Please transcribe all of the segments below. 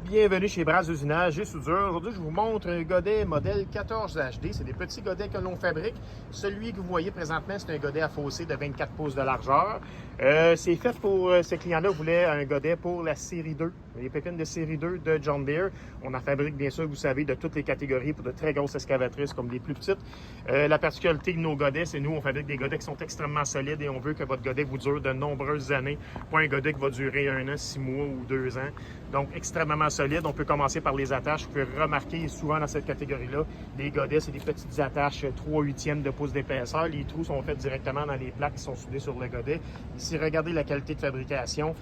Bienvenue chez Bras Usinage et Soudure. Aujourd'hui, je vous montre un godet modèle 14 HD. C'est des petits godets que l'on fabrique. Celui que vous voyez présentement, c'est un godet à fossé de 24 pouces de largeur. C'est fait pour ce client-là voulait un godet pour la série 2, les pépines de série 2 de John Deere. On en fabrique, bien sûr, vous savez, de toutes les catégories pour de très grosses excavatrices comme les plus petites. La particularité de nos godets, c'est nous, on fabrique des godets qui sont extrêmement solides et on veut que votre godet vous dure de nombreuses années. Pas un godet qui va durer 1 an, 6 mois ou 2 ans. Donc, extrêmement solide. On peut commencer par les attaches. Vous pouvez remarquer souvent dans cette catégorie-là, les godets, c'est des petites attaches 3/8 de pouce d'épaisseur. Les trous sont faits directement dans les plaques qui sont soudées sur le godet. Ici, regardez la qualité de fabrication.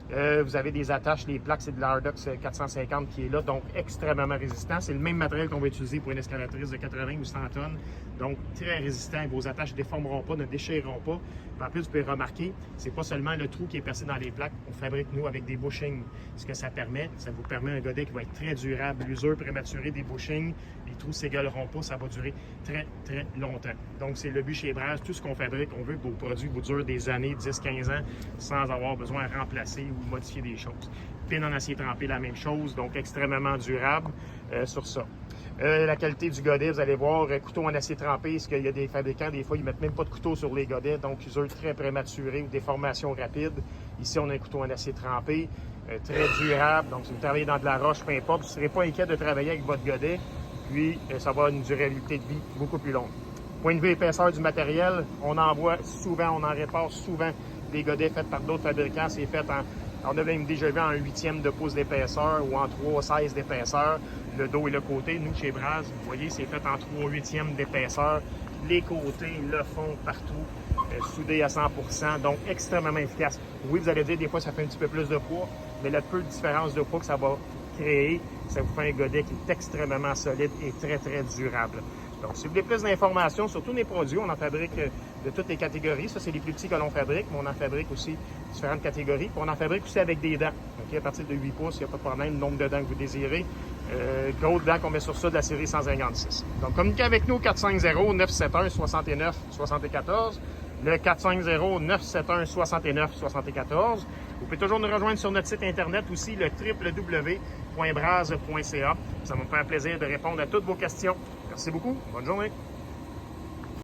Vous avez des attaches, les plaques, c'est de l'Ardox 450 qui est là, donc extrêmement résistant. C'est le même matériel qu'on va utiliser pour une excavatrice de 80 ou 100 tonnes, donc très résistant. Vos attaches ne déformeront pas, ne déchireront pas. En plus, vous pouvez remarquer, c'est pas seulement le trou qui est percé dans les plaques, on fabrique nous avec des bushings. Ce que ça vous permet un godet qui va être très durable. L'usure prématurée des bushings, les trous ne s'égaleront pas, ça va durer très, très longtemps. Donc, c'est le but chez Bras, tout ce qu'on fabrique, on veut que vos produits vous durent des années, 10, 15 ans, sans avoir besoin de remplacer ou modifier des choses. Pin en acier trempé, la même chose, donc extrêmement durable sur ça. La qualité du godet, vous allez voir, couteau en acier trempé, parce qu'il y a des fabricants, des fois, ils mettent même pas de couteau sur les godets, donc usure très prématurée ou déformation rapide. Ici, on a un couteau en acier trempé, très durable, donc si vous travaillez dans de la roche, peu importe, vous ne serez pas inquiet de travailler avec votre godet, puis ça va avoir une durabilité de vie beaucoup plus longue. Point de vue épaisseur du matériel, on en voit souvent, on en répare souvent des godets faits par d'autres fabricants, c'est fait on a même déjà vu en 1/8 de pouce d'épaisseur ou en 3/16 d'épaisseur, le dos et le côté. Nous, chez Bras, vous voyez, c'est fait en 3/8 d'épaisseur. Les côtés, le fond, partout, soudé à 100%, donc extrêmement efficace. Oui, vous allez dire, des fois, ça fait un petit peu plus de poids, mais le peu de différence de poids que ça va créer, ça vous fait un godet qui est extrêmement solide et très, très durable. Donc, si vous voulez plus d'informations sur tous les produits, on en fabrique de toutes les catégories. Ça, c'est les plus petits que l'on fabrique, mais on en fabrique aussi différentes catégories. Puis on en fabrique aussi avec des dents. Okay? À partir de 8 pouces, il n'y a pas de problème, le nombre de dents que vous désirez. Gros dents qu'on met sur ça de la série 156. Donc, communiquez avec nous au 450-971-69-74. Le 450-971-69-74. Vous pouvez toujours nous rejoindre sur notre site internet aussi, le www.bras.ca. Ça va me faire plaisir de répondre à toutes vos questions. Merci beaucoup. Bonne journée.